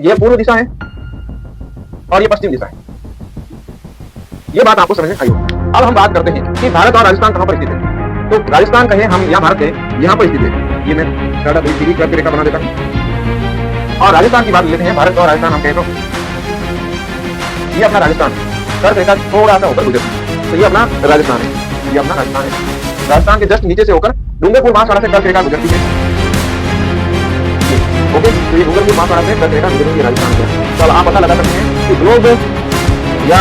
ये पूर्व दिशा है और ये पश्चिम दिशा है। ये बात आपको समझ में आई होगी। अब हम बात करते हैं कि भारत और राजस्थान कहां पर स्थित है। तो राजस्थान कहे हम या भारत कहे, यहां पर स्थित है। ये मैं ज्यादा बड़ी सीधी कर्क रेखा बना देता हूं और राजस्थान की बात लेते हैं। भारत और राजस्थान हम कहें तो ये अपना राजस्थान कर्क रेखा थोड़ा सा ऊपर गुजरती है, तो ये अपना राजस्थान है। ये अपना राजस्थान है। राजस्थान के जस्ट नीचे से होकर डूंगरपुर बांसवाड़ा से कर्क रेखा गुजरती है। ओके, तो ये डूंगरपुर बांसवाड़ा से कर्क रेखा गुजरती है राजस्थान से। तो आप पता लगा सकते हैं कि ग्लोब या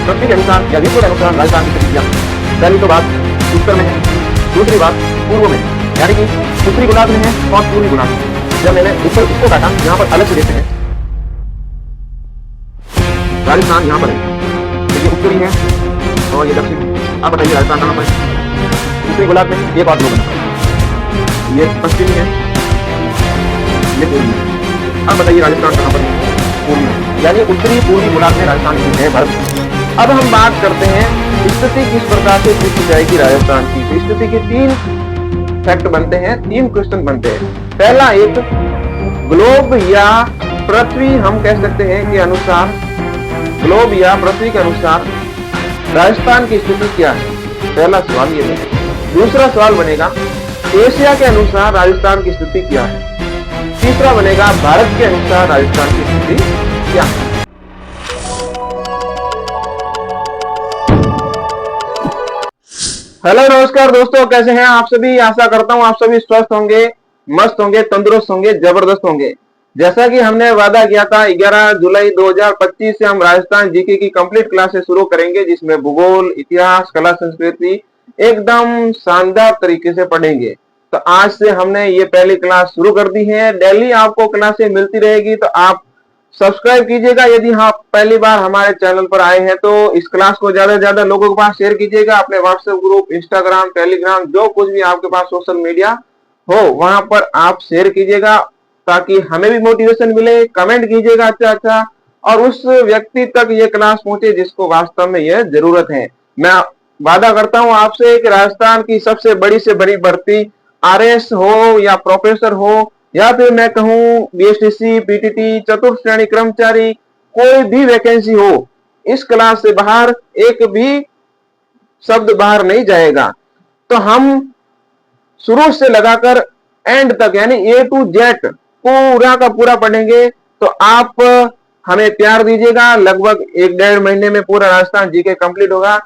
पृथ्वी के अनुसार या विश्व के अनुसार राजस्थान की स्थिति क्या है। पहली तो बात उत्तर में है, दूसरी बात पूर्व में, यानी कि उत्तरी गोलार्ध में है और पूर्वी गोलार्ध में। जब मैंने ऊपर इसको काटा, यहाँ पर अलग से देखते हैं, राजस्थान यहाँ पर है, तो ये उत्तरी है और ये दक्षिण। आप बताइए राजस्थान कहाँ पर है? उत्तरी गोलार्ध में। ये बात लोग, ये पश्चिमी है, ये पूर्वी है। अब बताइए राजस्थान कहाँ पर है? पूर्वी में, यानी उत्तरी पूर्वी गोलार्ध में राजस्थान है, भारत। अब हम बात करते हैं स्थिति किस प्रकार से पूछी जाएगी राजस्थान की। तो स्थिति के 3 फैक्ट बनते हैं, 3 क्वेश्चन बनते हैं। पहला, एक ग्लोब या पृथ्वी हम कह सकते हैं के अनुसार, ग्लोब या पृथ्वी के अनुसार राजस्थान की स्थिति क्या है। पहला सवाल ये बनेगा। दूसरा सवाल बनेगा एशिया के अनुसार राजस्थान की स्थिति क्या है। तीसरा बनेगा भारत के अनुसार राजस्थान की स्थिति क्या है। हेलो नमस्कार दोस्तों, कैसे हैं आप सभी। आशा करता हूं आप सभी स्वस्थ होंगे, मस्त होंगे, तंदुरुस्त होंगे, जबरदस्त होंगे। जैसा कि हमने वादा किया था, 11 जुलाई 2025 से हम राजस्थान जीके की कंप्लीट क्लासेस शुरू करेंगे, जिसमें भूगोल, इतिहास, कला, संस्कृति एकदम शानदार तरीके से पढ़ेंगे। तो आज से हमने ये पहली क्लास शुरू कर दी है। डेली आपको क्लासेस मिलती रहेगी, तो आप सब्सक्राइब कीजिएगा। यदि आप पहली बार हमारे चैनल पर आए हैं तो इस क्लास को ज्यादा से ज्यादा लोगों के पास शेयर कीजिएगा। अपने व्हाट्सएप ग्रुप, इंस्टाग्राम, टेलीग्राम, जो कुछ भी आपके पास सोशल मीडिया हो वहां पर आप शेयर कीजिएगा, ताकि हमें भी मोटिवेशन मिले। कमेंट कीजिएगा अच्छा अच्छा, और उस व्यक्ति तक ये क्लास पहुंचे जिसको वास्तव में यह जरूरत है। मैं वादा करता हूं आपसे कि राजस्थान की सबसे बड़ी से बड़ी भर्ती आरएस हो या प्रोफेसर हो, या फिर मैं कहूं बीएसटीसी, पीटीटी, चतुर्थ श्रेणी कर्मचारी, कोई भी वैकेंसी हो, इस क्लास से बाहर एक भी शब्द बाहर नहीं जाएगा। तो हम शुरू से लगाकर एंड तक, यानी ए टू जेड पूरा का पूरा पढ़ेंगे। तो आप हमें प्यार दीजिएगा। लगभग 1-1.5 महीने में पूरा राजस्थान जीके कंप्लीट होगा।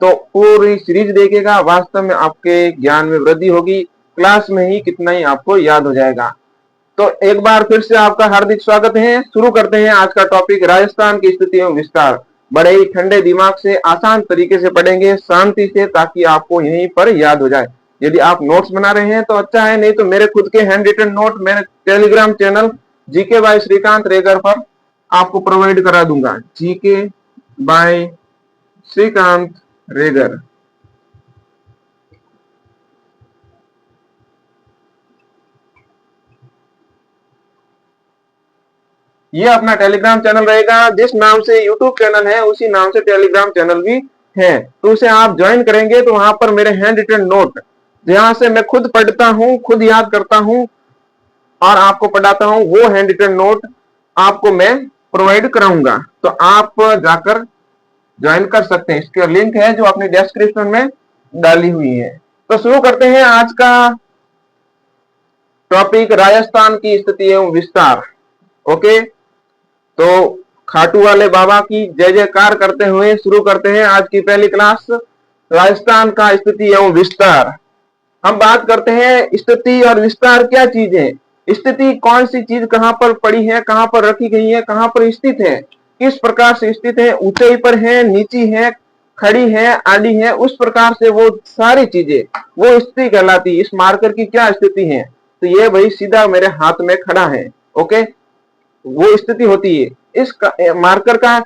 तो पूरी सीरीज देखेगा, वास्तव में आपके ज्ञान में वृद्धि होगी। क्लास में ही कितना ही आपको याद हो जाएगा। तो एक बार फिर से आपका हार्दिक स्वागत है। शुरू करते हैं आज का टॉपिक, राजस्थान की स्थिति एवं विस्तार। बड़े ही ठंडे दिमाग से, आसान तरीके से पढ़ेंगे, शांति से, ताकि आपको यहीं पर याद हो जाए। यदि आप नोट्स बना रहे हैं तो अच्छा है, नहीं तो मेरे खुद के हैंड रिटन नोट मैंने Telegram channel GK by Shrikant Regar पर आपको प्रोवाइड करा दूंगा। GK by Shrikant Regar. ये अपना टेलीग्राम चैनल रहेगा। जिस नाम से यूट्यूब चैनल है उसी नाम से टेलीग्राम चैनल भी है। तो उसे आप ज्वाइन करेंगे तो वहां पर मेरे हैंड रिटन नोट, जहां से मैं खुद पढ़ता हूं, खुद याद करता हूं और आपको पढ़ाता हूं, वो हैंड रिटन नोट आपको मैं प्रोवाइड कराऊंगा। तो आप जाकर ज्वाइन कर सकते हैं। इसका लिंक है जो अपनी डिस्क्रिप्शन में डाली हुई है। तो शुरू करते हैं आज का टॉपिक, राजस्थान की स्थिति एवं विस्तार। ओके, तो खाटू वाले बाबा की जय जयकार करते हुए शुरू करते हैं आज की पहली क्लास, राजस्थान का स्थिति एवं विस्तार। हम बात करते हैं स्थिति और विस्तार क्या चीज है। स्थिति कौन सी चीज कहां पर पड़ी है, कहां पर रखी गई है, कहां पर स्थित है, किस प्रकार से स्थित है, ऊंचाई पर है, नीची है, खड़ी है, आड़ी है, उस प्रकार से वो सारी चीजें वो स्थिति कहलाती है। इस मार्कर की क्या स्थिति है, तो ये भाई सीधा मेरे हाथ में खड़ा है। ओके, वो स्थिति होती है। इस मार्कर का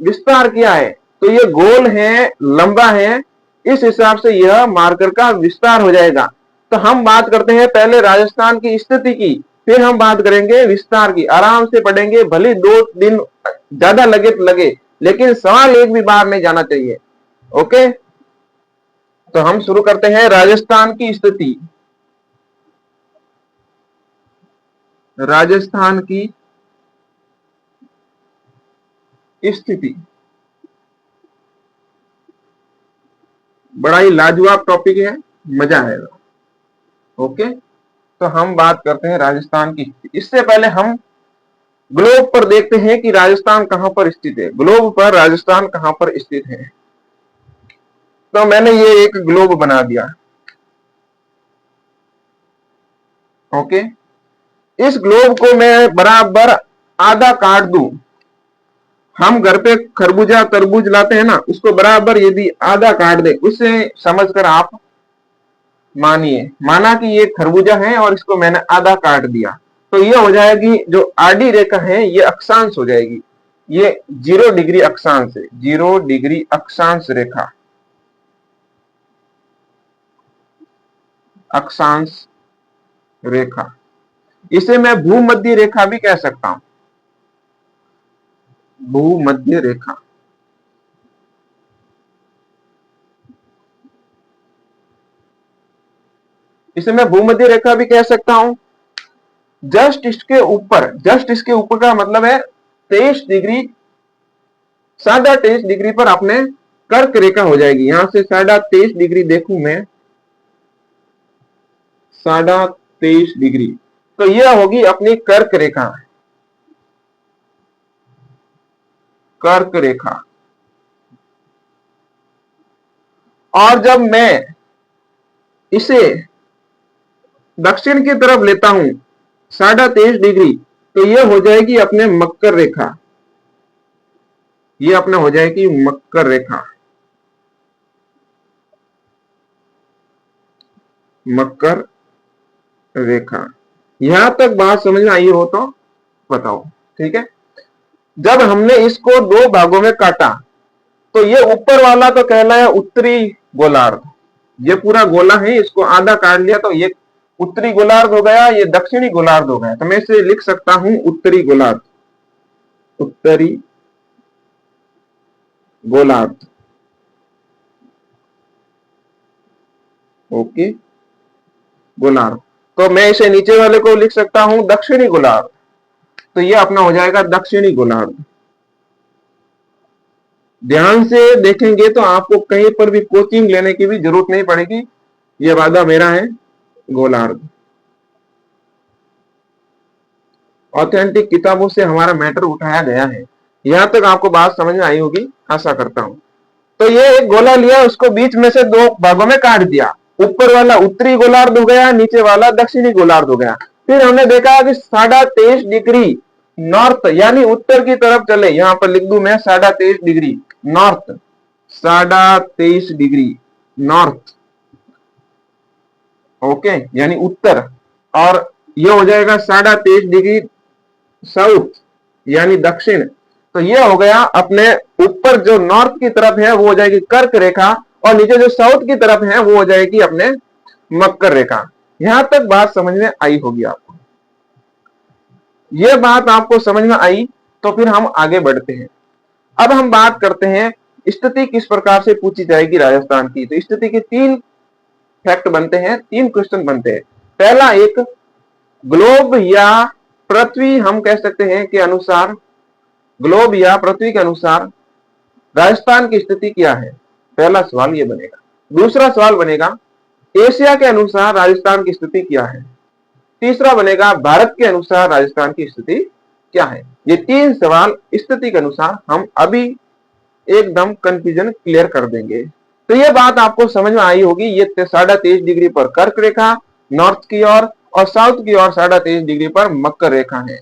विस्तार क्या है, तो ये गोल है, लंबा है, इस हिसाब से यह मार्कर का विस्तार हो जाएगा। तो हम बात करते हैं पहले राजस्थान की स्थिति की, फिर हम बात करेंगे विस्तार की। आराम से पढ़ेंगे, भले 2 दिन ज्यादा लगे तो लगे, लेकिन सवाल एक भी बार नहीं जाना चाहिए। ओके, तो हम शुरू करते हैं राजस्थान की स्थिति। राजस्थान की स्थिति। बड़ा ही लाजवाब टॉपिक है, मजा आएगा। ओके, तो हम बात करते हैं राजस्थान की स्थिति। इससे पहले हम ग्लोब पर देखते हैं कि राजस्थान कहां पर स्थित है। ग्लोब पर राजस्थान कहां पर स्थित है, तो मैंने ये एक ग्लोब बना दिया। ओके, इस ग्लोब को मैं बराबर आधा काट दूं। हम घर पे खरबूजा तरबूज लाते हैं ना, उसको बराबर यदि आधा काट दे, उससे समझकर आप माना कि ये खरबूजा है और इसको मैंने आधा काट दिया, तो ये हो जाएगी जो आडी रेखा है, ये अक्षांश हो जाएगी। ये 0 डिग्री अक्षांश है, 0 डिग्री अक्षांश रेखा, अक्षांश रेखा। इसे मैं भूमध्य रेखा भी कह सकता हूं, भूमध्य रेखा। इसे मैं भूमध्य रेखा भी कह सकता हूं। जस्ट इसके ऊपर का मतलब है 23 डिग्री, 23.5 डिग्री पर अपने कर्क रेखा हो जाएगी। यहां से 23.5 डिग्री देखूं मैं, 23.5 डिग्री, तो यह होगी अपनी कर्क रेखा, कर्क रेखा। और जब मैं इसे दक्षिण की तरफ लेता हूं 23.5 डिग्री, तो यह हो जाएगी अपने मकर रेखा, यह अपने हो जाएगी मकर रेखा, मकर रेखा। यहां तक बात समझ में आई हो तो बताओ, ठीक है। जब हमने इसको दो भागों में काटा, तो ये ऊपर वाला तो कहलाया उत्तरी गोलार्ध, ये पूरा गोला है, इसको आधा काट लिया तो ये उत्तरी गोलार्ध हो गया, ये दक्षिणी गोलार्ध हो गया। तो मैं इसे लिख सकता हूं उत्तरी गोलार्ध, उत्तरी गोलार्ध। ओके, गोलार्ध। तो मैं इसे नीचे वाले को लिख सकता हूं दक्षिणी गोलार्ध, तो ये अपना हो जाएगा दक्षिणी गोलार्ध। ध्यान से देखेंगे तो आपको कहीं पर भी कोचिंग लेने की भी जरूरत नहीं पड़ेगी, ये वादा मेरा है, गोलार्ध। ऑथेंटिक किताबों से हमारा मैटर उठाया गया है। यहां तक आपको बात समझ में आई होगी, आशा करता हूं। तो ये एक गोला लिया, उसको बीच में से दो भागों में काट दिया, ऊपर वाला उत्तरी गोलार्ध हो गया, नीचे वाला दक्षिणी गोलार्ध हो गया। फिर हमने देखा कि 23.5 डिग्री नॉर्थ यानी उत्तर की तरफ चले, यहां पर लिख दूं मैं 23.5 degree north, 23.5 degree north, okay, यानी उत्तर। और ये हो जाएगा 23.5 डिग्री साउथ यानी दक्षिण। तो ये हो गया अपने ऊपर जो नॉर्थ की तरफ है वो हो जाएगी कर्क रेखा, और नीचे जो साउथ की तरफ है वो हो जाएगी अपने मकर रेखा। यहां तक बात समझ में आई होगी आपको। ये बात आपको समझ में आई तो फिर हम आगे बढ़ते हैं। अब हम बात करते हैं स्थिति किस प्रकार से पूछी जाएगी राजस्थान की। तो स्थिति के 3 फैक्ट बनते हैं, 3 क्वेश्चन बनते हैं। पहला, एक ग्लोब या पृथ्वी हम कह सकते हैं के अनुसार, ग्लोब या पृथ्वी के अनुसार राजस्थान की स्थिति क्या है, पहला सवाल ये बनेगा। दूसरा सवाल बनेगा एशिया के अनुसार राजस्थान की स्थिति क्या है। तीसरा बनेगा भारत के अनुसार राजस्थान की स्थिति क्या है। ये 3 सवाल स्थिति के अनुसार हम अभी एकदम कंफ्यूजन क्लियर कर देंगे। तो ये बात आपको समझ में आई होगी। ये 23.5 डिग्री पर कर्क रेखा नॉर्थ की ओर और साउथ की ओर 23.5 डिग्री पर मकर रेखा है।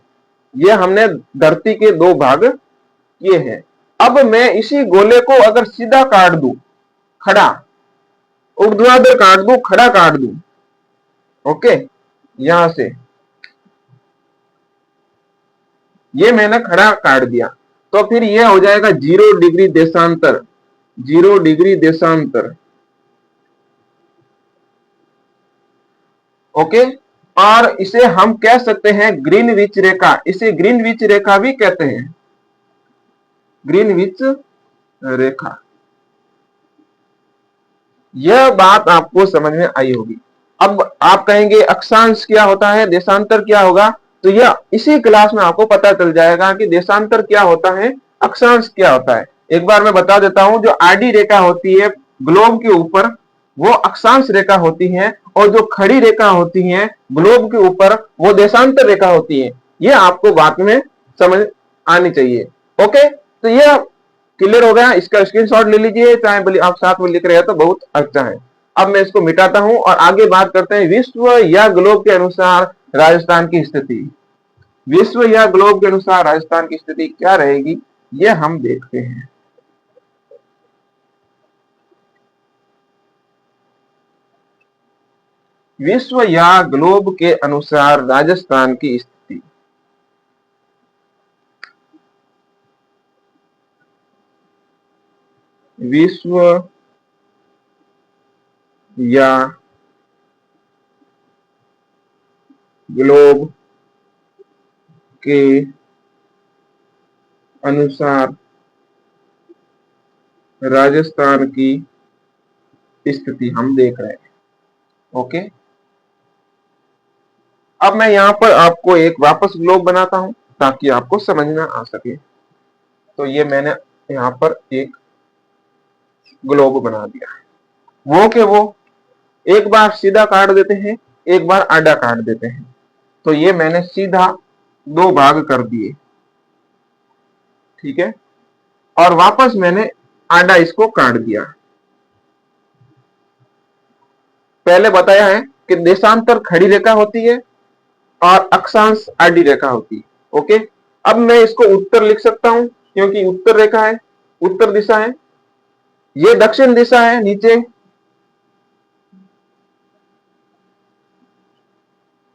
ये हमने धरती के 2 भाग किए हैं। अब मैं इसी गोले को अगर सीधा काट दूं, खड़ा ऊर्ध्वाधर काट दूं, खड़ा काट दूं, ओके, यहां से ये मैंने खड़ा काट दिया, तो फिर ये हो जाएगा 0 डिग्री देशांतर, 0 डिग्री देशांतर, ओके। और इसे हम कह सकते हैं ग्रीनविच रेखा, इसे ग्रीनविच रेखा भी कहते हैं, ग्रीनविच रेखा। यह बात आपको समझ में आई होगी। अब आप कहेंगे अक्षांश क्या होता है, देशांतर क्या होगा, तो यह इसी क्लास में आपको पता चल जाएगा कि देशांतर क्या होता है अक्षांश क्या होता है एक बार मैं बता देता हूं। जो आडी रेखा होती है ग्लोब के ऊपर वो अक्षांश रेखा होती है, और जो खड़ी रेखा होती है ग्लोब के ऊपर वो देशांतर रेखा होती है। ये आपको बात में समझ आनी चाहिए। ओके, तो ये क्लियर हो गया। इसका स्क्रीनशॉट ले लीजिए, चाहे भले आप साथ में लिख रहे हैं तो बहुत अच्छा है। अब मैं इसको मिटाता हूं और आगे बात करते हैं विश्व या ग्लोब के अनुसार राजस्थान की स्थिति। विश्व या ग्लोब के अनुसार राजस्थान की स्थिति क्या रहेगी ये हम देखते हैं। विश्व या ग्लोब के अनुसार राजस्थान की स्थिति। विश्व या ग्लोब के अनुसार राजस्थान की स्थिति हम देख रहे हैं। ओके, अब मैं यहां पर आपको एक वापस ग्लोब बनाता हूं ताकि आपको समझ में आ सके। तो ये मैंने यहां पर एक ग्लोब बना दिया। वो के वो एक बार सीधा काट देते हैं, एक बार आड़ा काट देते हैं। तो ये मैंने सीधा दो भाग कर दिए, ठीक है, और वापस मैंने आड़ा इसको काट दिया। पहले बताया है कि देशांतर खड़ी रेखा होती है और अक्षांश आड़ी रेखा होती है। ओके, अब मैं इसको उत्तर लिख सकता हूं क्योंकि उत्तर रेखा है, उत्तर दिशा है। ये दक्षिण दिशा है नीचे,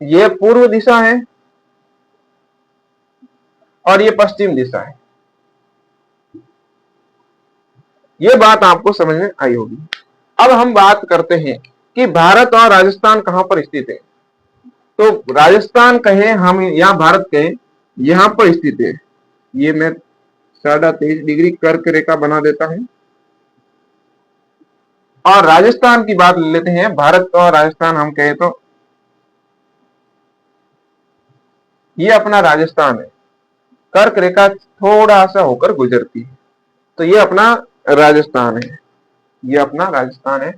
ये पूर्व दिशा है और ये पश्चिम दिशा है। ये बात आपको समझ में आई होगी। अब हम बात करते हैं कि भारत और राजस्थान कहां पर स्थित है। तो राजस्थान कहें हम या भारत कहें, यहां पर स्थित है। ये मैं 23.5 डिग्री कर्क रेखा बना देता हूं। और राजस्थान की बात ले लेते हैं। भारत और राजस्थान हम कहें तो ये अपना राजस्थान है, कर्क रेखा थोड़ा सा होकर गुजरती है, तो ये अपना राजस्थान है। ये अपना राजस्थान है।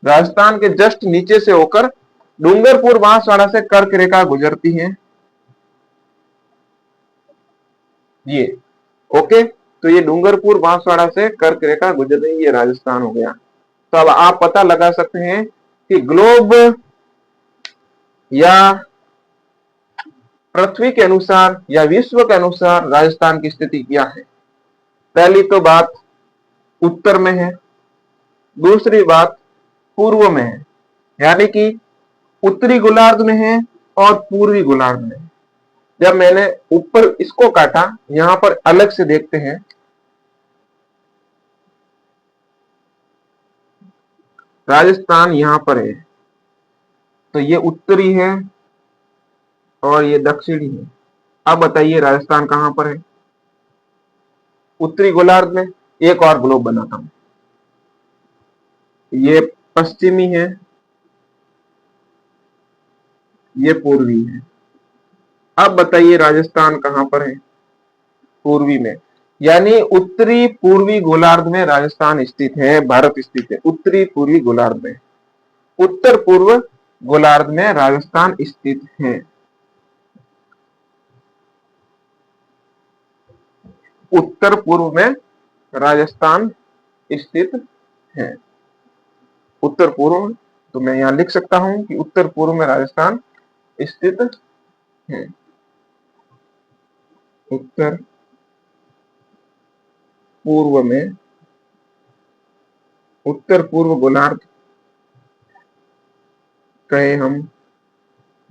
राजस्थान के जस्ट नीचे से होकर डूंगरपुर बांसवाड़ा से कर्क रेखा गुजरती है ये। ओके, तो ये डूंगरपुर बांसवाड़ा से कर्क रेखा गुजर रही है, ये राजस्थान हो गया। तो अब आप पता लगा सकते हैं कि ग्लोब या पृथ्वी के अनुसार या विश्व के अनुसार राजस्थान की स्थिति क्या है। पहली तो बात उत्तर में है, दूसरी बात पूर्व में है, यानी कि उत्तरी गोलार्ध में है और पूर्वी गोलार्ध में। जब मैंने ऊपर इसको काटा, यहां पर अलग से देखते हैं। राजस्थान यहां पर है, तो ये उत्तरी है और ये दक्षिणी है। अब बताइए राजस्थान कहां पर है। उत्तरी गोलार्ध में। एक और ग्लोब बनाता हूं, ये पश्चिमी है, ये पूर्वी है। अब बताइए राजस्थान कहां पर है। पूर्वी में, यानी उत्तरी पूर्वी गोलार्ध में राजस्थान स्थित है, भारत स्थित है उत्तरी पूर्वी गोलार्ध में। उत्तर पूर्व गोलार्ध में राजस्थान स्थित है। उत्तर पूर्व में राजस्थान स्थित है। उत्तर पूर्व, तो मैं यहां लिख सकता हूं कि उत्तर पूर्व में राजस्थान स्थित है। उत्तर पूर्व में, उत्तर पूर्व गोलार्ध कहे हम,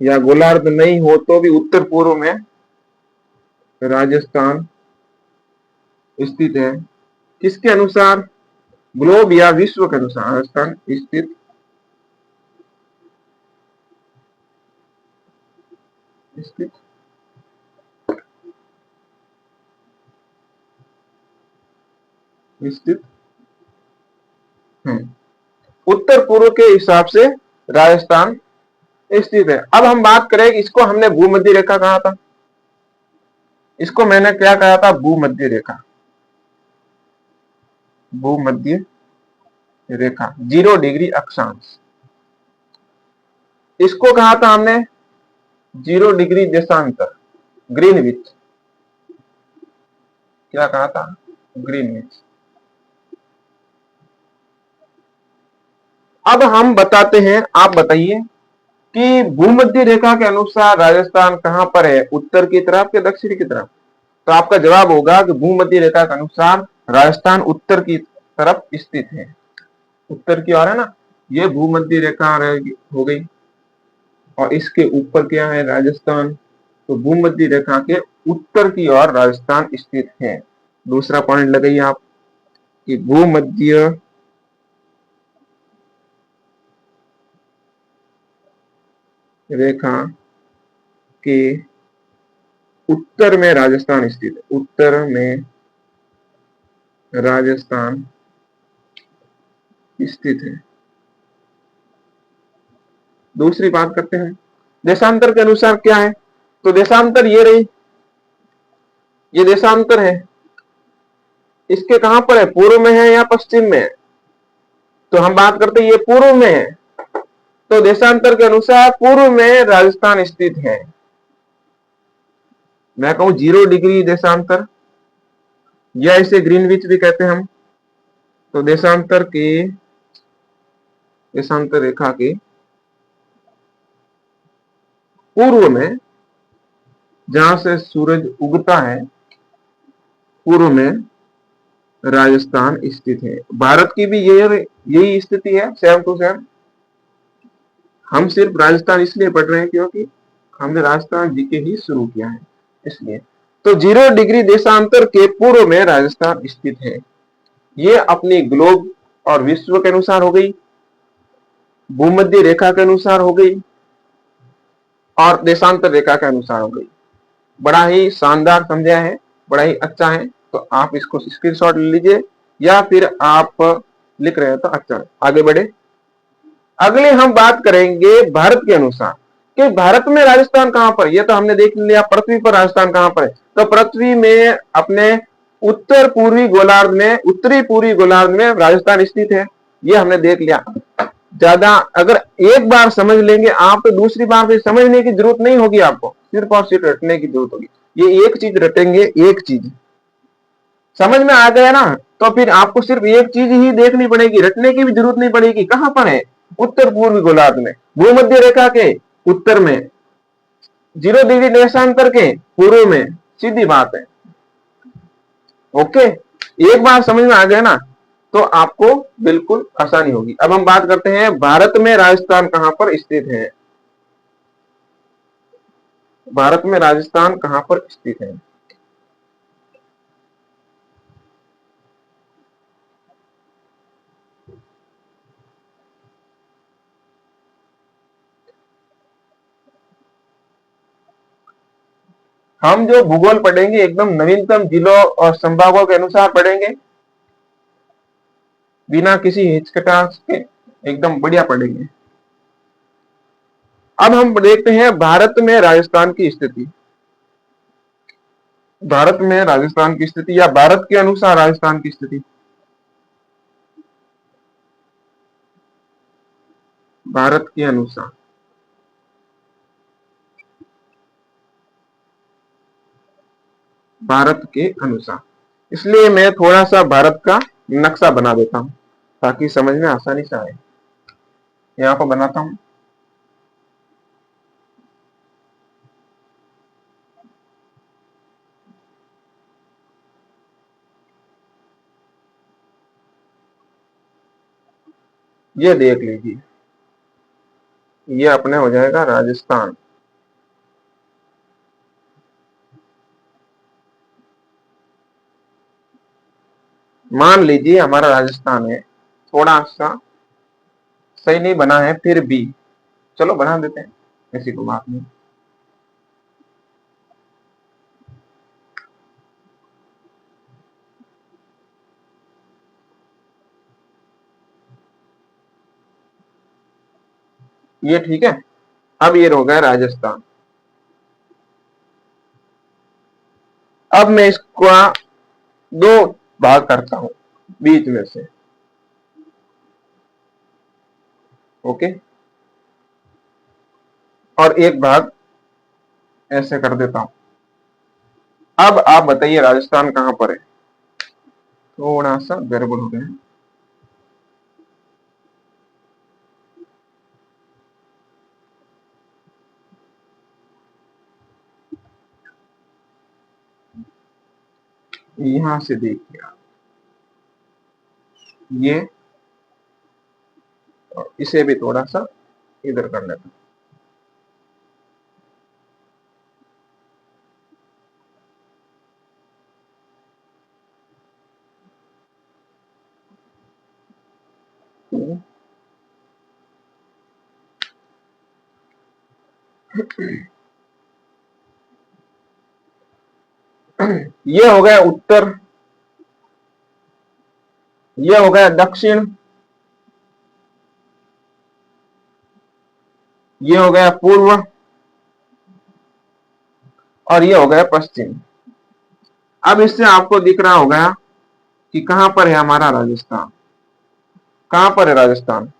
या गोलार्ध नहीं हो तो भी उत्तर पूर्व में राजस्थान स्थित है। किसके अनुसार, ग्लोब या विश्व के अनुसार राजस्थान स्थित स्थित स्थित है। उत्तर पूर्व के हिसाब से राजस्थान स्थित है। अब हम बात करें कि इसको हमने भूमध्य रेखा कहा था। इसको मैंने क्या कहा था, भूमध्य रेखा, भूमध्य रेखा 0 डिग्री अक्षांश। इसको कहा था हमने 0 डिग्री देशांतर, ग्रीनविच। क्या कहा था, ग्रीनविच। अब हम बताते हैं, आप बताइए कि भूमध्य रेखा के अनुसार राजस्थान कहां पर है, उत्तर की तरफ या दक्षिण की तरफ? तो आपका जवाब होगा कि भूमध्य रेखा के अनुसार राजस्थान उत्तर की तरफ स्थित है, उत्तर की ओर है ना, ये भूमध्य रेखा हो गई। और इसके ऊपर क्या है, राजस्थान। तो भूमध्य रेखा के उत्तर की ओर राजस्थान स्थित है। दूसरा पॉइंट लगाइए आप कि भूमध्य रेखा के उत्तर में राजस्थान स्थित है, उत्तर में राजस्थान स्थित है। दूसरी बात करते हैं देशांतर के अनुसार क्या है। तो देशांतर ये रही, ये देशांतर है, इसके कहां पर है, पूर्व में है या पश्चिम में है? तो हम बात करते हैं ये पूर्व में है, तो देशांतर के अनुसार पूर्व में राजस्थान स्थित है। मैं कहूं 0 डिग्री देशांतर, या इसे ग्रीनविच भी कहते हैं हम। तो देशांतर रेखा के पूर्व में, जहां से सूरज उगता है, पूर्व में राजस्थान स्थित है। भारत की भी यही स्थिति है, सेम टू सेम। हम सिर्फ राजस्थान इसलिए पढ़ रहे हैं क्योंकि हमने राजस्थान जीके ही शुरू किया है, इसलिए। तो 0 डिग्री देशांतर के पूर्व में राजस्थान स्थित है। ये अपनी ग्लोब और विश्व के अनुसार हो गई, भूमध्य रेखा के अनुसार हो गई, और देशांतर रेखा के अनुसार हो गई। बड़ा ही शानदार समझा है, बड़ा ही अच्छा है। तो आप इसको स्क्रीनशॉट ले लीजिए, या फिर आप लिख रहे हैं तो अच्छा है। आगे बढ़े, अगले हम बात करेंगे भारत के अनुसार कि भारत में राजस्थान कहां पर। ये तो हमने देख लिया पृथ्वी पर राजस्थान कहां पर है। तो पृथ्वी में अपने उत्तर पूर्वी गोलार्ध में, उत्तरी पूर्वी गोलार्ध में राजस्थान स्थित है, ये हमने देख लिया। ज्यादा अगर एक बार समझ लेंगे आप तो दूसरी बार फिर समझने की जरूरत नहीं होगी, आपको सिर्फ और सिर्फ रटने की जरूरत होगी। ये एक चीज रटेंगे, एक चीज समझ में आ गया ना, तो फिर आपको सिर्फ एक चीज ही देखनी पड़ेगी, रटने की भी जरूरत नहीं पड़ेगी। कहां पर है, उत्तर पूर्वी गोलार्ध में, भूमध्य रेखा के उत्तर में, 0 डिग्री देशांतर के पूर्व में, सीधी बात है। ओके, एक बार समझ में आ गया ना, तो आपको बिल्कुल आसानी होगी। अब हम बात करते हैं भारत में राजस्थान कहां पर स्थित है। भारत में राजस्थान कहां पर स्थित है? हम जो भूगोल पढ़ेंगे एकदम नवीनतम जिलों और संभागों के अनुसार पढ़ेंगे, बिना किसी हिचकिचाहट के, एकदम बढ़िया पढ़ेंगे। अब हम देखते हैं भारत में राजस्थान की स्थिति। भारत में राजस्थान की स्थिति, या भारत के अनुसार राजस्थान की स्थिति। भारत के अनुसार, भारत के अनुसार, इसलिए मैं थोड़ा सा भारत का नक्शा बना देता हूं ताकि समझ में आसानी से आए। यहां पर बनाता हूं। ये देख लीजिए, ये अपने हो जाएगा राजस्थान। मान लीजिए हमारा राजस्थान है, थोड़ा सा सही नहीं बना है, फिर भी चलो बना देते हैं, ऐसी कोई बात नहीं। ये ठीक है। अब ये हो गया राजस्थान। अब मैं इसका दो भाग करता हूं बीच में से, ओके, और एक भाग ऐसे कर देता हूं। अब आप बताइए राजस्थान कहां पर है? थोड़ा सा गड़बड़ हो गया है। यहां से देखिए आप, ये और इसे भी थोड़ा सा इधर कर लेता हूं। ये हो गया उत्तर, ये हो गया दक्षिण, ये हो गया पूर्व, और ये हो गया पश्चिम। अब इससे आपको दिख रहा होगा कि कहां पर है हमारा राजस्थान। कहां पर है राजस्थान?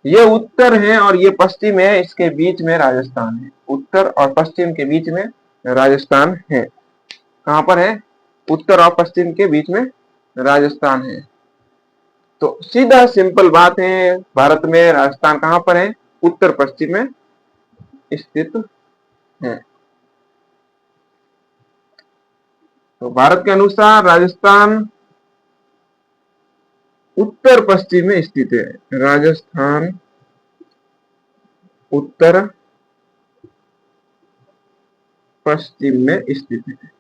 ये उत्तर है और ये पश्चिम है, इसके बीच में राजस्थान है। उत्तर और पश्चिम के बीच में राजस्थान है। कहां पर है? उत्तर और पश्चिम के बीच में राजस्थान है। तो सीधा सिंपल बात है, भारत में राजस्थान कहां पर है? उत्तर पश्चिम में स्थित है। तो भारत के अनुसार राजस्थान उत्तर पश्चिम में स्थित है। राजस्थान उत्तर पश्चिम में स्थित है।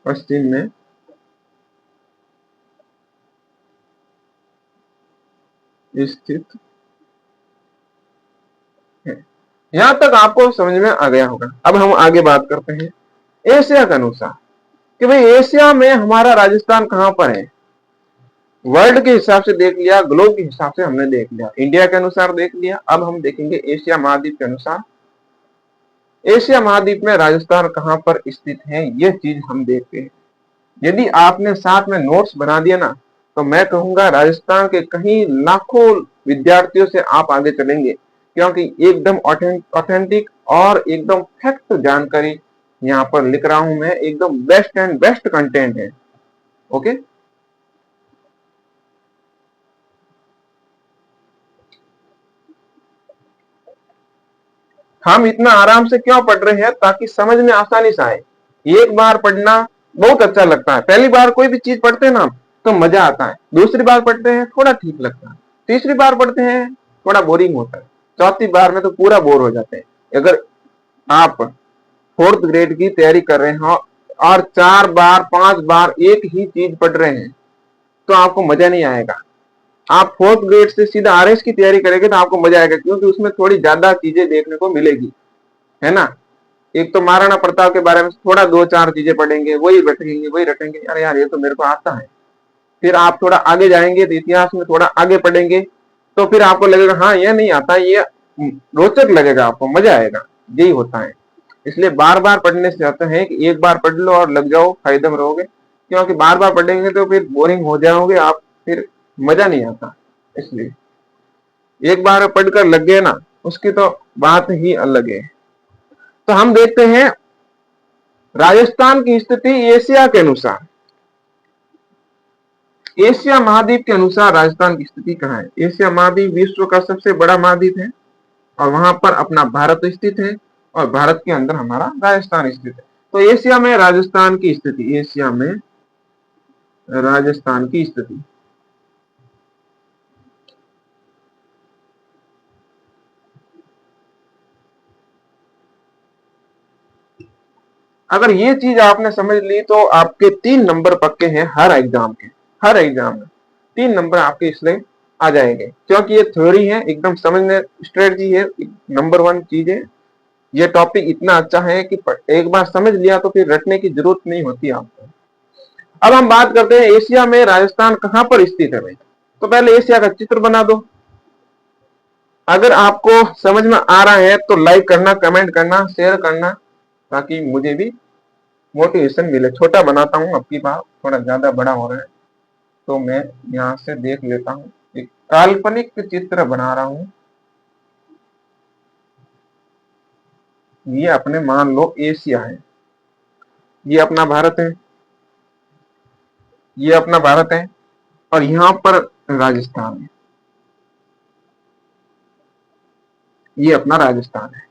पश्चिम में स्थित है। यहां तक आपको समझ में आ गया होगा। अब हम आगे बात करते हैं एशिया के अनुसार कि भाई एशिया में हमारा राजस्थान कहां पर है। वर्ल्ड के हिसाब से देख लिया, ग्लोब के हिसाब से हमने देख लिया, इंडिया के अनुसार देख लिया। अब हम देखेंगे एशिया महाद्वीप के अनुसार। एशिया महाद्वीप में राजस्थान कहां पर स्थित है, यह चीज हम देखते हैं। यदि आपने साथ में नोट्स बना दिया ना, तो मैं कहूंगा राजस्थान के कहीं लाखों विद्यार्थियों से आप आगे चलेंगे, क्योंकि एकदम ऑथेंटिक और एकदम फैक्ट जानकारी यहाँ पर लिख रहा हूं मैं। एकदम बेस्ट एंड बेस्ट कंटेंट है, ओके। हम इतना आराम से क्यों पढ़ रहे हैं? ताकि समझ में आसानी से आए। एक बार पढ़ना बहुत अच्छा लगता है, पहली बार कोई भी चीज पढ़ते हैं ना तो मजा आता है, दूसरी बार पढ़ते हैं थोड़ा ठीक लगता है, तीसरी बार पढ़ते हैं थोड़ा बोरिंग होता है, चौथी बार में तो पूरा बोर हो जाते हैं। अगर आप फोर्थ ग्रेड की तैयारी कर रहे हो और 4 बार 5 बार एक ही चीज पढ़ रहे हैं तो आपको मजा नहीं आएगा। आप फोर्थ ग्रेड से सीधा आरएस की तैयारी करेंगे तो आपको मजा आएगा, क्योंकि उसमें थोड़ी ज्यादा चीजें देखने को मिलेगी, है ना। एक तो महाराणा प्रताप के बारे में थोड़ा 2-4 चीजें पढ़ेंगे, वही रटेंगे, अरे यार ये तो मेरे को आता है। फिर आप थोड़ा आगे जाएंगे तो इतिहास में थोड़ा आगे पढ़ेंगे, तो फिर आपको लगेगा हाँ ये नहीं आता, ये रोचक लगेगा, आपको मजा आएगा। यही होता है। इसलिए बार बार पढ़ने से आता है कि एक बार पढ़ लो और लग जाओ, फायदे में रहोगे। क्योंकि बार बार पढ़ेंगे तो फिर बोरिंग हो जाओगे आप, फिर मजा नहीं आता। इसलिए एक बार पढ़कर लग गए ना, उसकी तो बात ही अलग है। तो हम देखते हैं राजस्थान की स्थिति एशिया के अनुसार। एशिया महाद्वीप के अनुसार राजस्थान की स्थिति कहां है? एशिया महाद्वीप विश्व का सबसे बड़ा महाद्वीप है और वहां पर अपना भारत स्थित है और भारत के अंदर हमारा राजस्थान स्थित है। तो एशिया में राजस्थान की स्थिति, एशिया में राजस्थान की स्थिति। अगर ये चीज आपने समझ ली तो आपके 3 नंबर पक्के हैं हर एग्जाम के। हर एग्जाम में 3 नंबर आपके इसलिए आ जाएंगे, क्योंकि ये थ्योरी है, एकदम समझने स्ट्रेटजी है, नंबर 1 चीज है। ये टॉपिक इतना अच्छा है कि एक बार समझ लिया तो फिर रटने की जरूरत नहीं होती आपको। अब हम बात करते हैं एशिया में राजस्थान कहां पर स्थित है भाई। तो पहले एशिया का चित्र बना दो। अगर आपको समझ में आ रहा है तो लाइक करना, कमेंट करना, शेयर करना, ताकि मुझे भी मोटिवेशन मिले। छोटा बनाता हूँ, अब की बार थोड़ा ज्यादा बड़ा हो रहा है, तो मैं यहाँ से देख लेता हूँ। एक काल्पनिक चित्र बना रहा हूँ। ये अपने मान लो एशिया है, ये अपना भारत है, ये अपना भारत है, और यहाँ पर राजस्थान है, ये अपना राजस्थान है।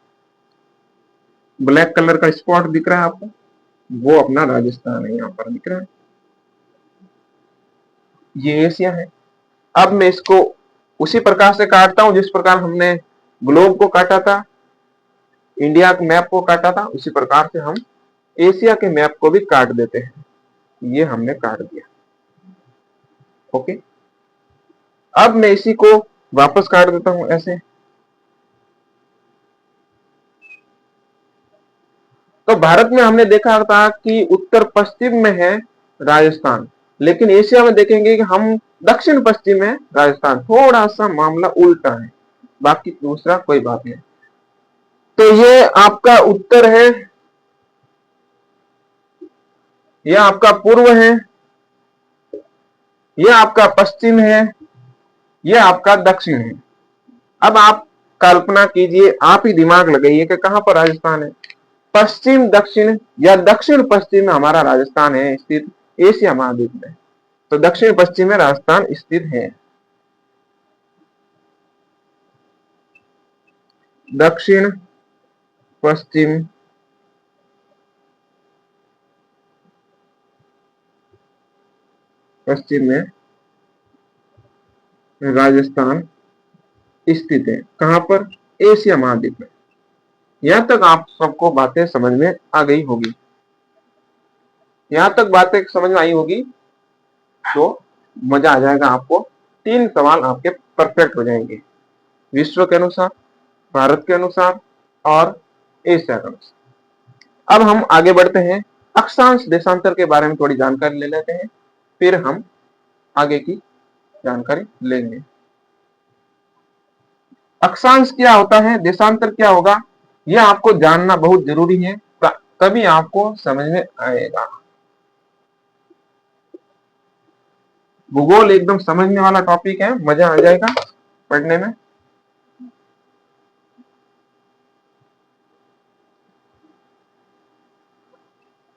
ब्लैक कलर का स्पॉट दिख रहा है आपको, वो अपना राजस्थान है, यहाँ पर दिख रहा है। ये एशिया है। अब मैं इसको उसी प्रकार से काटता हूं जिस प्रकार हमने ग्लोब को काटा था, इंडिया के मैप को काटा था, उसी प्रकार से हम एशिया के मैप को भी काट देते हैं। ये हमने काट दिया। ओके, अब मैं इसी को वापस काट देता हूं ऐसे। तो भारत में हमने देखा था कि उत्तर पश्चिम में है राजस्थान, लेकिन एशिया में देखेंगे कि हम दक्षिण पश्चिम में राजस्थान, थोड़ा सा मामला उल्टा है, बाकी दूसरा कोई बात नहीं। तो ये आपका उत्तर है, यह आपका पूर्व है, यह आपका पश्चिम है, यह आपका दक्षिण है। अब आप कल्पना कीजिए, आप ही दिमाग लगाइए कि कहां पर राजस्थान है। पश्चिम दक्षिण या दक्षिण पश्चिम में हमारा राजस्थान है स्थित, एशिया महाद्वीप में। तो दक्षिण पश्चिम में राजस्थान स्थित है। दक्षिण पश्चिम में राजस्थान स्थित है। कहां पर? एशिया महाद्वीप में। यहां तक आप सबको बातें समझ में आ गई होगी। यहां तक बातें समझ में आई होगी तो मजा आ जाएगा आपको। 3 सवाल आपके परफेक्ट हो जाएंगे, विश्व के अनुसार, भारत के अनुसार और एशिया के अनुसार। अब हम आगे बढ़ते हैं, अक्षांश देशांतर के बारे में थोड़ी जानकारी ले लेते हैं, फिर हम आगे की जानकारी लेंगे। अक्षांश क्या होता है, देशांतर क्या होगा, यह आपको जानना बहुत जरूरी है, तभी आपको समझ में आएगा। भूगोल एकदम समझने वाला टॉपिक है, मजा आ जाएगा पढ़ने में।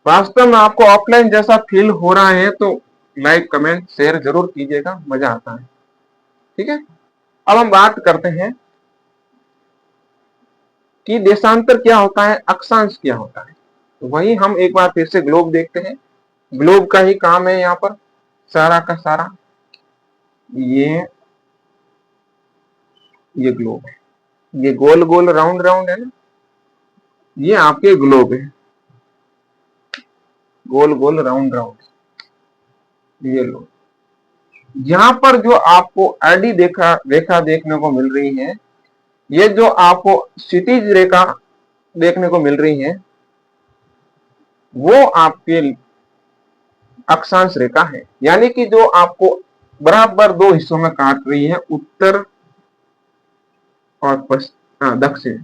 वास्तव में आपको ऑफलाइन जैसा फील हो रहा है तो लाइक कमेंट शेयर जरूर कीजिएगा, मजा आता है। ठीक है, अब हम बात करते हैं कि देशांतर क्या होता है, अक्षांश क्या होता है। तो वही हम एक बार फिर से ग्लोब देखते हैं। ग्लोब का ही काम है यहाँ पर सारा का सारा। ये ग्लोब है, ये गोल गोल राउंड राउंड है ना, ये आपके ग्लोब है, गोल गोल राउंड राउंड। ये लो, यहां पर जो आपको आईडी रेखा देखने को मिल रही है, ये जो आपको क्षितिज रेखा देखने को मिल रही है, वो आपके अक्षांश रेखा है। यानी कि जो आपको बराबर 2 हिस्सों में काट रही है, उत्तर और दक्षिण।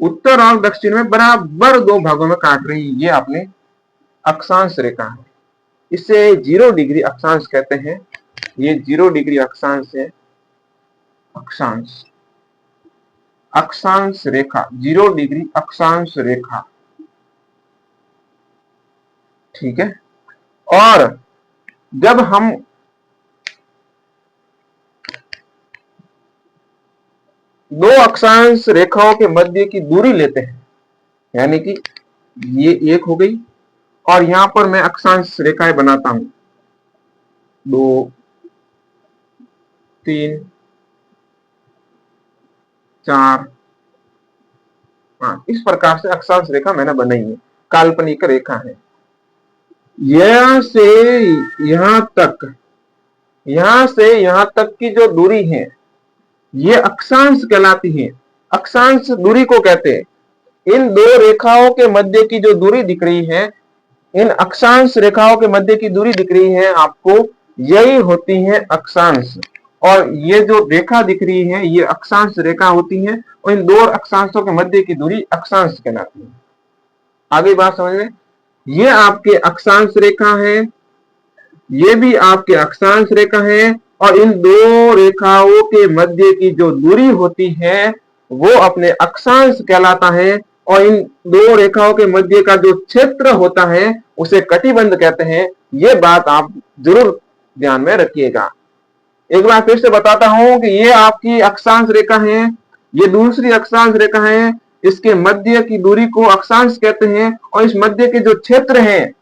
उत्तर और दक्षिण में बराबर 2 भागों में काट रही है, ये अपने अक्षांश रेखा है। इसे 0 डिग्री अक्षांश कहते हैं। ये 0 डिग्री अक्षांश है, अक्षांश अक्षांश रेखा, 0 डिग्री अक्षांश रेखा। ठीक है, और जब हम दो अक्षांश रेखाओं के मध्य की दूरी लेते हैं, यानी कि ये एक हो गई, और यहां पर मैं अक्षांश रेखाएं बनाता हूं, 2 3 4 5, इस प्रकार से अक्षांश रेखा मैंने बनाई है, काल्पनिक रेखा है। यहां से यहां तक की जो दूरी है, ये अक्षांश कहलाती है। अक्षांश दूरी को कहते हैं। इन 2 रेखाओं के मध्य की जो दूरी दिख रही है, इन अक्षांश रेखाओं के मध्य की दूरी दिख रही है आपको, यही होती है अक्षांश। और ये जो रेखा दिख रही है ये अक्षांश रेखा होती है, और इन दो अक्षांशों के मध्य की दूरी अक्षांश कहलाती है। आगे बात समझ में, ये आपके अक्षांश रेखा है, ये भी आपके अक्षांश रेखा है, और इन दो रेखाओं के मध्य की जो दूरी होती है वो अपने अक्षांश कहलाता है, और इन दो रेखाओं के मध्य का जो क्षेत्र होता है उसे कटिबंध कहते हैं। ये बात आप जरूर ध्यान में रखिएगा। एक बार फिर से बताता हूं कि ये आपकी अक्षांश रेखा है, ये दूसरी अक्षांश रेखा है, इसके मध्य की दूरी को अक्षांश कहते हैं, और इस मध्य के जो क्षेत्र है,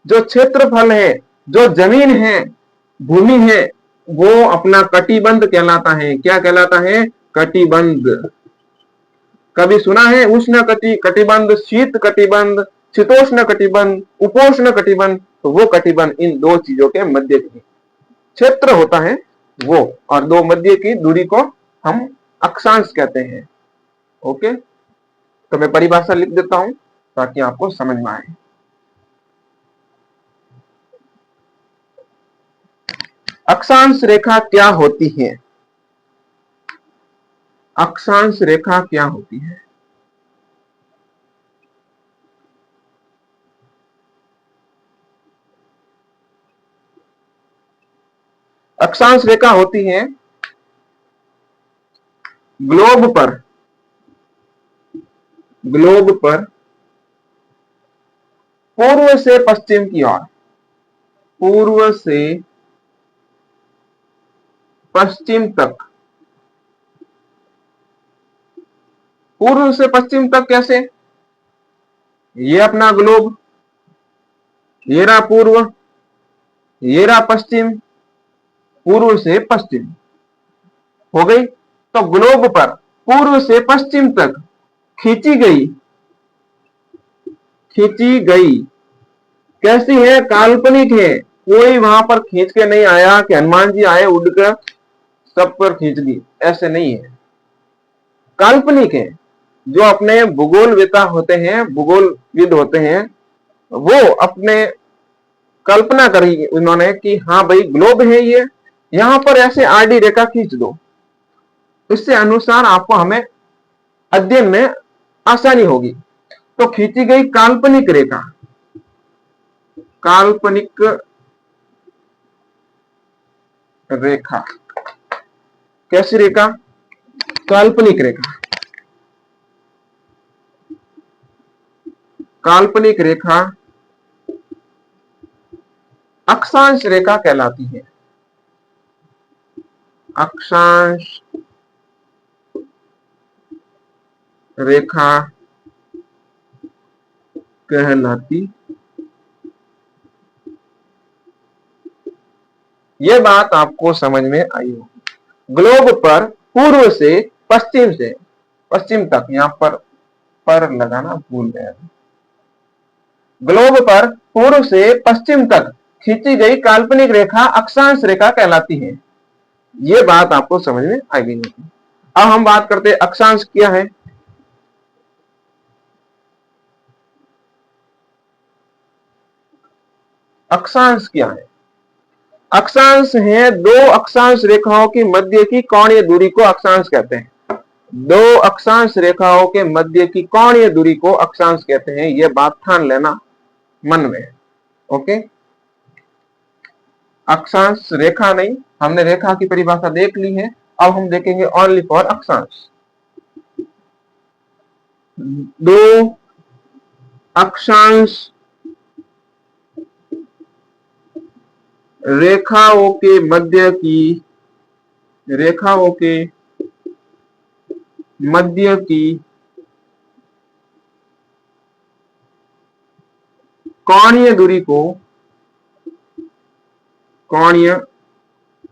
जो क्षेत्रफल है, जो जमीन है, भूमि है, वो अपना कटिबंध कहलाता है। क्या कहलाता है? कटिबंध। कभी सुना है उष्ण कटिबंध, शीत कटिबंध, शीतोष्ण कटिबंध, उपोष्ण कटिबंध? तो वो कटिबंध इन दो चीजों के मध्य की क्षेत्र होता है वो, और दो मध्य की दूरी को हम अक्षांश कहते हैं। ओके, तो मैं परिभाषा लिख देता हूं ताकि आपको समझ में आए। अक्षांश रेखा क्या होती है? अक्षांश रेखा क्या होती है? अक्षांश रेखा होती है ग्लोब पर पूर्व से पश्चिम की ओर, पूर्व से पश्चिम तक। पूर्व से पश्चिम तक कैसे? ये अपना ग्लोब, ये रहा पूर्व, ये रहा पश्चिम, पूर्व से पश्चिम हो गई। तो ग्लोब पर पूर्व से पश्चिम तक खींची गई कैसी है? काल्पनिक है। कोई वहां पर खींच के नहीं आया कि हनुमान जी आए उड़कर सब पर खींच दी, ऐसे नहीं है, काल्पनिक है। जो अपने भूगोलवेता होते हैं, भूगोलविद होते हैं, वो अपने कल्पना करी उन्होंने कि हाँ भाई ग्लोब है ये, यहां पर ऐसे आरडी रेखा खींच दो, इससे अनुसार आपको हमें अध्ययन में आसानी होगी। तो खींची गई काल्पनिक रेखा, काल्पनिक रेखा कैसी रेखा? काल्पनिक रेखा। काल्पनिक रेखा अक्षांश रेखा कहलाती है। अक्षांश रेखा कहलाती। ये बात आपको समझ में आई होगी। ग्लोब पर पूर्व से पश्चिम तक, यहां पर लगाना भूल गया। ग्लोब पर पूर्व से पश्चिम तक खींची गई काल्पनिक रेखा अक्षांश रेखा कहलाती है। ये बात आपको समझ में आ गई होगी। अब हम बात करते हैं अक्षांश क्या है। अक्षांश क्या है? अक्षांश है दो अक्षांश रेखाओं की मध्य की कोणीय दूरी को अक्षांश कहते हैं। दो अक्षांश रेखाओं के मध्य की कोणीय दूरी को अक्षांश कहते हैं। यह बात ठान लेना मन में। ओके, अक्षांश रेखा नहीं, हमने रेखा की परिभाषा देख ली है। अब हम देखेंगे ओनली फॉर अक्षांश। दो अक्षांश रेखाओं के मध्य की कोणीय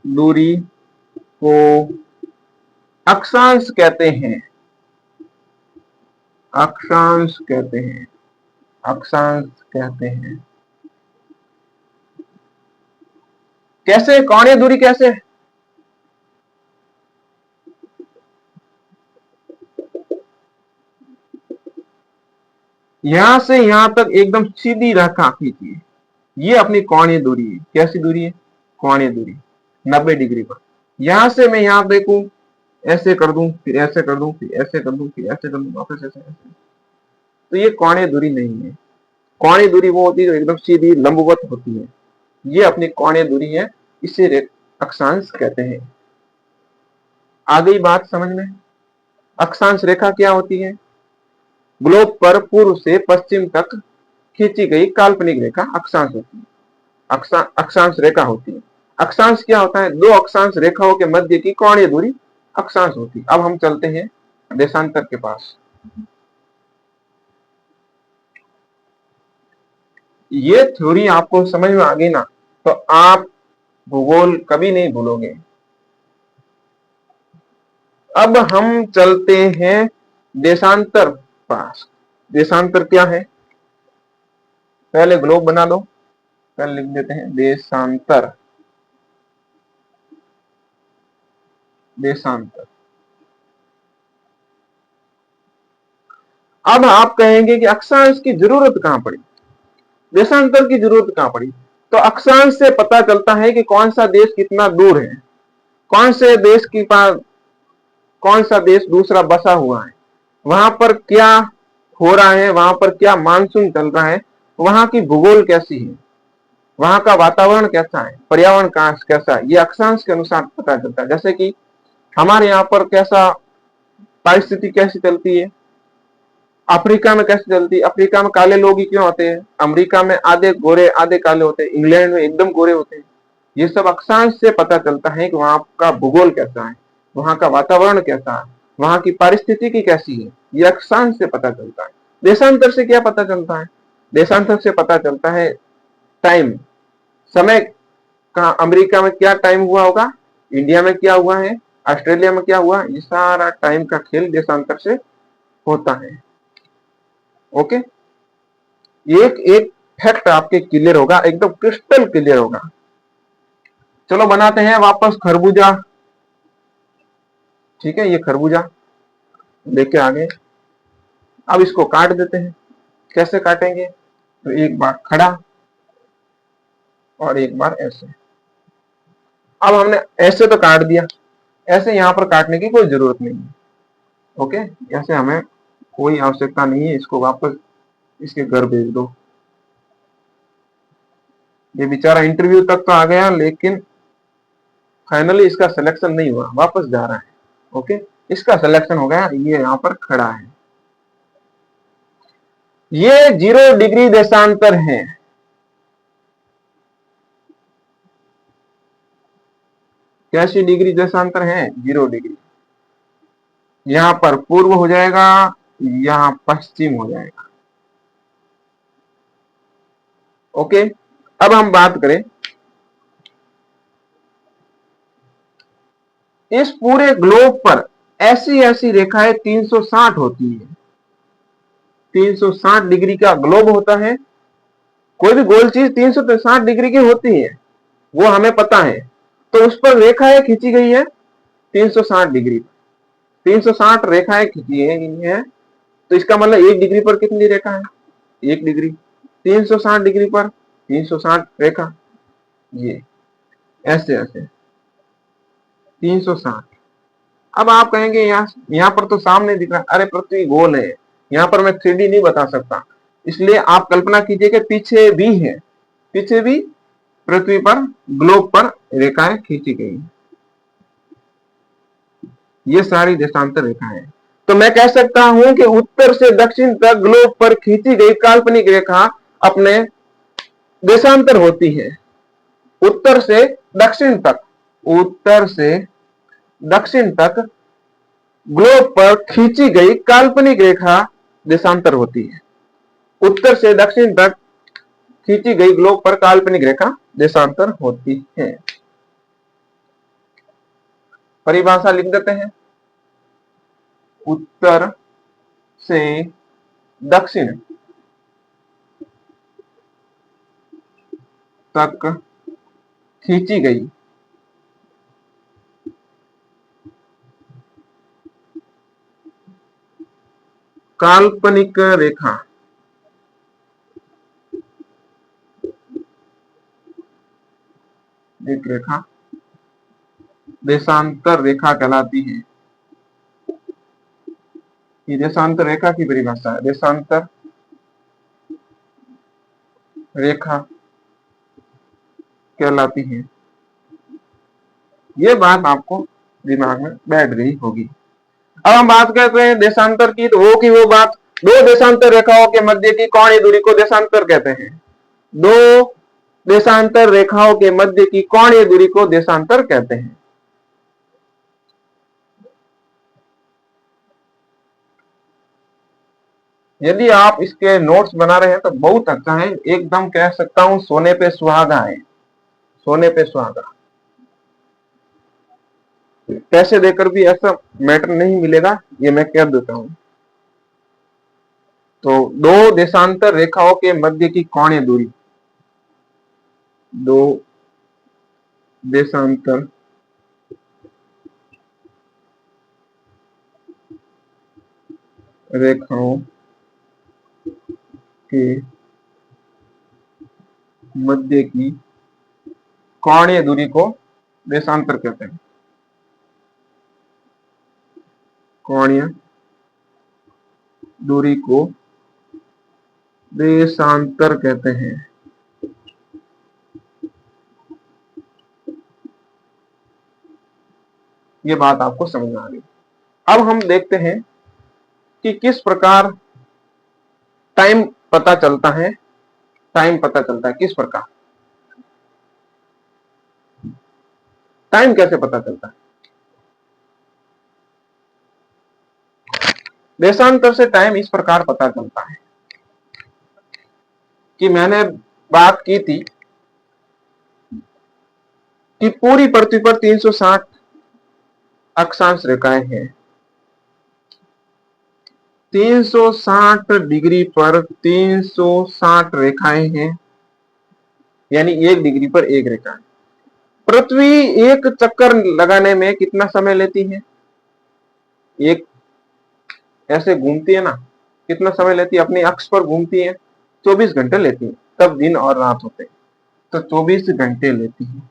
दूरी को अक्षांश कहते हैं। अक्षांश कहते हैं। कैसे? कोणीय दूरी कैसे? यहां से यहां तक एकदम सीधी रेखा खींचिए, ये अपनी कोणीय दूरी है। कैसी दूरी है? कोणीय दूरी 90 डिग्री पर। यहां से मैं यहां देखूं, ऐसे कर दूं, फिर ऐसे कर दूं, फिर ऐसे कर दूं, फिर ऐसे कर दूं, वापस ऐसे ऐसे, तो ये कोणीय दूरी नहीं है। कोणीय दूरी वो होती है जो एकदम सीधी लंबवत होती है, ये अपनी कोणीय दूरी है, इसे अक्षांश कहते हैं। आ गई बात समझ में? अक्षांश रेखा क्या होती है? ग्लोब पर पूर्व से पश्चिम तक खींची गई काल्पनिक रेखा अक्षांश होती है, अक्षांश रेखा होती है। अक्षांश क्या होता है? दो अक्षांश रेखाओं के मध्य की कोणीय दूरी अक्षांश होती है। अब हम चलते हैं देशांतर के पास। ये थ्योरी आपको समझ में आ गई ना, तो आप भूगोल कभी नहीं भूलोगे। अब हम चलते हैं देशांतर पास। देशांतर क्या है? पहले ग्लोब बना दो, पहले लिख देते हैं देशांतर। देशांतर। अब आप कहेंगे कि अक्षांश की जरूरत कहां पड़ी, देशांतर की जरूरत कहां पड़ी? तो अक्षांश से पता चलता है कि कौन सा देश कितना दूर है, कौन से देश के पास कौन सा देश दूसरा बसा हुआ है, वहां पर क्या हो रहा है, वहां पर क्या मानसून चल रहा है, वहां की भूगोल कैसी है, वहां का वातावरण कैसा है, पर्यावरण कैसा है, ये अक्षांश के अनुसार पता चलता है। जैसे कि हमारे यहाँ पर कैसा परिस्थिति कैसी चलती है, अफ्रीका में कैसे चलती है, अफ्रीका में काले लोग ही क्यों होते हैं, अमेरिका में आधे गोरे आधे काले होते हैं, इंग्लैंड में एकदम गोरे होते हैं। ये सब अक्षांश से पता चलता है कि वहां का भूगोल कैसा है, वहां का वातावरण कैसा है, वहां की परिस्थिति कैसी है, ये अक्षांश से पता चलता है। देशांतर से क्या पता चलता है? देशांतर से पता चलता है टाइम, समय का। अमेरिका में क्या टाइम हुआ होगा, इंडिया में क्या हुआ है, ऑस्ट्रेलिया में क्या हुआ, ये सारा टाइम का खेल देशांतर से होता है। ओके, एक एक फैक्ट आपके क्लियर होगा, एकदम क्रिस्टल क्लियर होगा। चलो बनाते हैं वापस खरबूजा। ठीक है, ये खरबूजा लेके आ गए। अब इसको काट देते हैं। कैसे काटेंगे? तो एक बार खड़ा और एक बार ऐसे। अब हमने ऐसे तो काट दिया, ऐसे यहां पर काटने की कोई जरूरत नहीं है। ओके, ऐसे हमें कोई आवश्यकता नहीं है, इसको वापस इसके घर भेज दो। ये बेचारा इंटरव्यू तक तो आ गया, लेकिन फाइनली इसका सिलेक्शन नहीं हुआ, वापस जा रहा है। ओके, इसका सिलेक्शन हो गया, ये यहां पर खड़ा है। ये 0 डिग्री देशांतर है। कैसी डिग्री देशांतर है? 0 डिग्री। यहां पर पूर्व हो जाएगा, यहां पश्चिम हो जाएगा। ओके, अब हम बात करें इस पूरे ग्लोब पर ऐसी ऐसी रेखाएं 360 होती है। 360 डिग्री का ग्लोब होता है। कोई भी गोल चीज 360 डिग्री की होती है, वो हमें पता है। तो उस पर रेखाएं खींची गई है 360 डिग्री। 360 रेखाएं खींची गई है, तो इसका मतलब 1 डिग्री पर कितनी रेखा है? 1 डिग्री। 360 डिग्री पर 360 रेखा, ये ऐसे ऐसे 360। अब आप कहेंगे यहाँ पर तो सामने दिख रहा है, अरे पृथ्वी गोल है, यहाँ पर मैं 3D नहीं बता सकता। इसलिए आप कल्पना कीजिए कि पीछे भी है, पीछे भी पृथ्वी पर ग्लोब पर रेखाएं खींची गई। ये सारी देशांतर रेखाएं। तो मैं कह सकता हूं कि उत्तर से दक्षिण तक ग्लोब पर खींची गई काल्पनिक रेखा अपने देशांतर होती है। उत्तर से दक्षिण तक, उत्तर से दक्षिण तक ग्लोब पर खींची गई काल्पनिक रेखा देशांतर होती है। उत्तर से दक्षिण तक खींची गई ग्लोब पर काल्पनिक रेखा देशांतर होती है। परिभाषा लिख देते हैं। उत्तर से दक्षिण तक खींची गई काल्पनिक रेखा एक रेखा देशांतर रेखा कहलाती है। ये देशांतर रेखा की परिभाषा है, देशांतर रेखा कहलाती है। ये बात आपको दिमाग में बैठ गई होगी। अब हम बात करते हैं देशांतर की, तो वो की वो बात, दो देशांतर रेखाओं के मध्य की कोणीय दूरी को देशांतर कहते हैं। दो देशांतर रेखाओं के मध्य की कोणीय दूरी को देशांतर कहते हैं। यदि आप इसके नोट्स बना रहे हैं तो बहुत अच्छा है, एकदम कह सकता हूं सोने पे सुहागा है, सोने पे सुहागा। पैसे देकर भी ऐसा मैटर नहीं मिलेगा, ये मैं कह देता हूं। तो दो देशांतर रेखाओं के मध्य की कोणीय दूरी, दो देशांतर रेखाओं के मध्य की कोणीय दूरी को देशांतर कहते हैं। कोणीय दूरी को देशांतर कहते हैं। ये बात आपको समझ में आ गई। अब हम देखते हैं कि किस प्रकार टाइम पता चलता है, टाइम पता चलता है किस प्रकार, टाइम कैसे पता चलता है। देशांतर से टाइम इस प्रकार पता चलता है कि मैंने बात की थी कि पूरी पृथ्वी पर 360 अक्षांश रेखाएं हैं। 360 डिग्री पर 360 रेखाएं हैं, यानी 1 डिग्री पर 1 रेखा है। पृथ्वी एक चक्कर लगाने में कितना समय लेती है, एक ऐसे घूमती है ना, कितना समय लेती है, अपनी अक्ष पर घूमती है, 24 घंटे लेती है, तब दिन और रात होते हैं, तो 24 घंटे लेती है।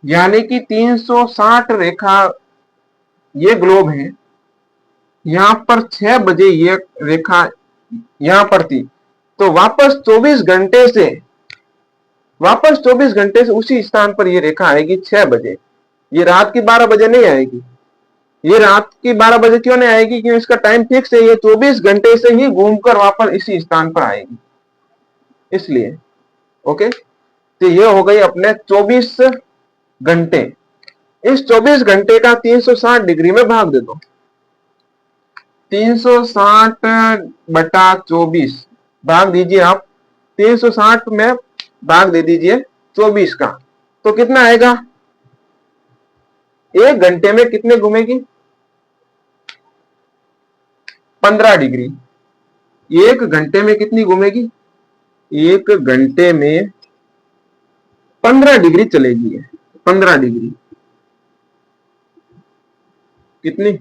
यानी कि 360 रेखा, ये ग्लोब है, यहां पर 6 बजे ये रेखा यहां पर थी, तो वापस 24 घंटे से उसी स्थान पर ये रेखा आएगी 6 बजे। ये रात की 12 बजे नहीं आएगी। ये रात की 12 बजे क्यों नहीं आएगी, क्योंकि इसका टाइम फिक्स है, ये 24 घंटे से ही घूमकर वापस इसी स्थान पर आएगी, इसलिए। ओके, तो ये हो गई अपने 24 घंटे। इस 24 घंटे का 360 डिग्री में भाग दे दो, 360 बटा 24 भाग दीजिए आप, 360 में भाग दे दीजिए 24 का, तो कितना आएगा, 1 घंटे में कितने घूमेगी, 15 डिग्री। 1 घंटे में कितनी घूमेगी, 1 घंटे में 15 डिग्री चलेगी, 15 डिग्री, कितनी,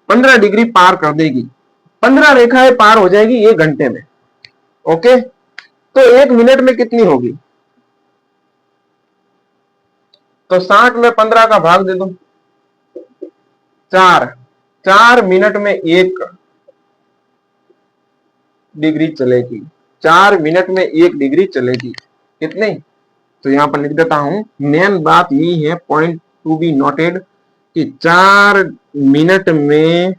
15 डिग्री पार कर देगी, 15 रेखाएं पार हो जाएगी 1 घंटे में। ओके, तो 1 मिनट में कितनी होगी, तो 60 में 15 का भाग दे दो, 4 मिनट में 1 डिग्री चलेगी, 4 मिनट में 1 डिग्री चलेगी, कितनी, तो यहां पर लिख देता हूं। मेन बात यही है, पॉइंट टू बी नोटेड, कि 4 मिनट में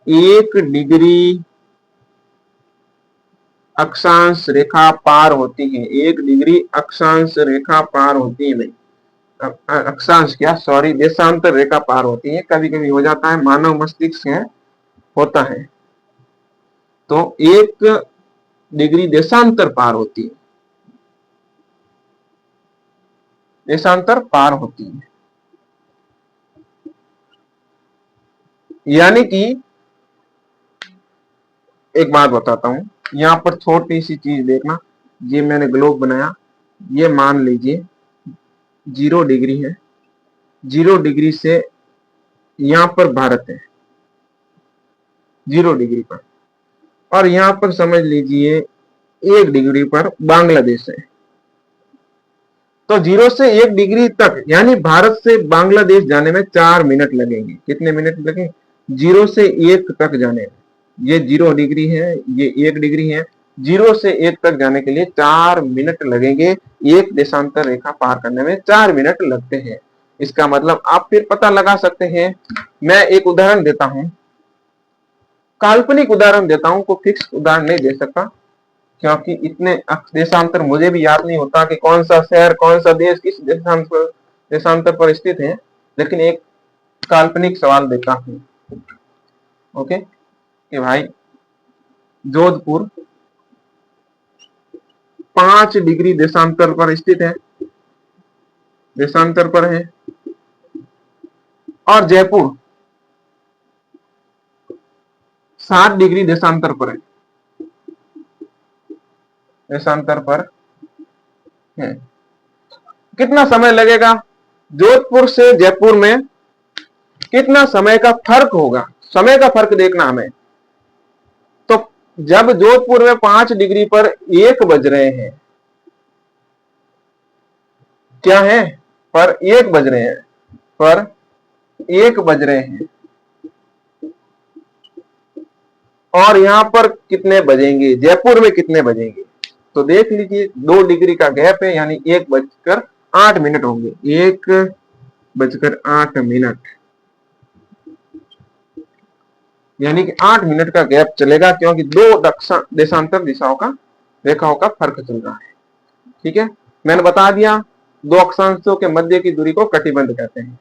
1 डिग्री अक्षांश रेखा पार होती है, 1 डिग्री अक्षांश रेखा पार होती है, नहीं अक्षांश क्या, सॉरी, देशांतर रेखा पार होती है। कभी कभी हो जाता है, मानव मस्तिष्क है, होता है। तो 1 डिग्री देशांतर पार होती है, देशांतर पार होती है। यानी कि एक बात बताता हूं, यहां पर छोटी सी चीज देखना, ये मैंने ग्लोब बनाया, ये मान लीजिए 0 डिग्री है, 0 डिग्री से यहां पर भारत है 0 डिग्री पर, और यहां पर समझ लीजिए 1 डिग्री पर बांग्लादेश है। तो 0 से 1 डिग्री तक, यानी भारत से बांग्लादेश जाने में 4 मिनट लगेंगे। कितने मिनट लगेंगे? 0 से 1 तक जाने में। ये 0 डिग्री है, ये 1 डिग्री है। 0 से 1 तक जाने के लिए 4 मिनट लगेंगे। एक देशांतर रेखा पार करने में 4 मिनट लगते हैं। इसका मतलब आप फिर पता लगा सकते हैं। मैं एक उदाहरण देता हूं, काल्पनिक उदाहरण देता हूं, को फिक्स उदाहरण नहीं दे सकता, क्योंकि इतने देशांतर मुझे भी याद नहीं होता कि कौन सा शहर, कौन सा देश किस देशांतर पर स्थित है। लेकिन एक काल्पनिक सवाल देता हूं, ओके, कि भाई जोधपुर 5 डिग्री देशांतर पर स्थित है, देशांतर पर है, और जयपुर 7 डिग्री देशांतर पर है, देशांतर पर है। कितना समय लगेगा? जोधपुर से जयपुर में कितना समय का फर्क होगा? समय का फर्क देखना हमें। तो जब जोधपुर में 5 डिग्री पर 1 बज रहे हैं, क्या है? पर 1 बज रहे हैं, पर 1 बज रहे हैं, और यहां पर कितने बजेंगे? जयपुर में कितने बजेंगे? तो देख लीजिए, 2 डिग्री का गैप है, यानी 1:08 होंगे। 1:08, यानी कि 8 मिनट का गैप चलेगा, क्योंकि 2 देशांतर दिशाओं का रेखाओं का फर्क चल रहा है। ठीक है, मैंने बता दिया 2 अक्षांशों के मध्य की दूरी को कटिबंध कहते हैं।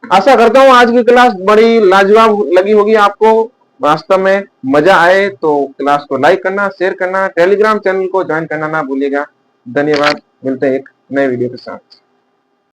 आशा करता हूं आज की क्लास बड़ी लाजवाब लगी होगी आपको। वास्तव में मजा आए तो क्लास को लाइक करना, शेयर करना, टेलीग्राम चैनल को ज्वाइन करना ना भूलिएगा। धन्यवाद, मिलते हैं एक नए वीडियो के साथ।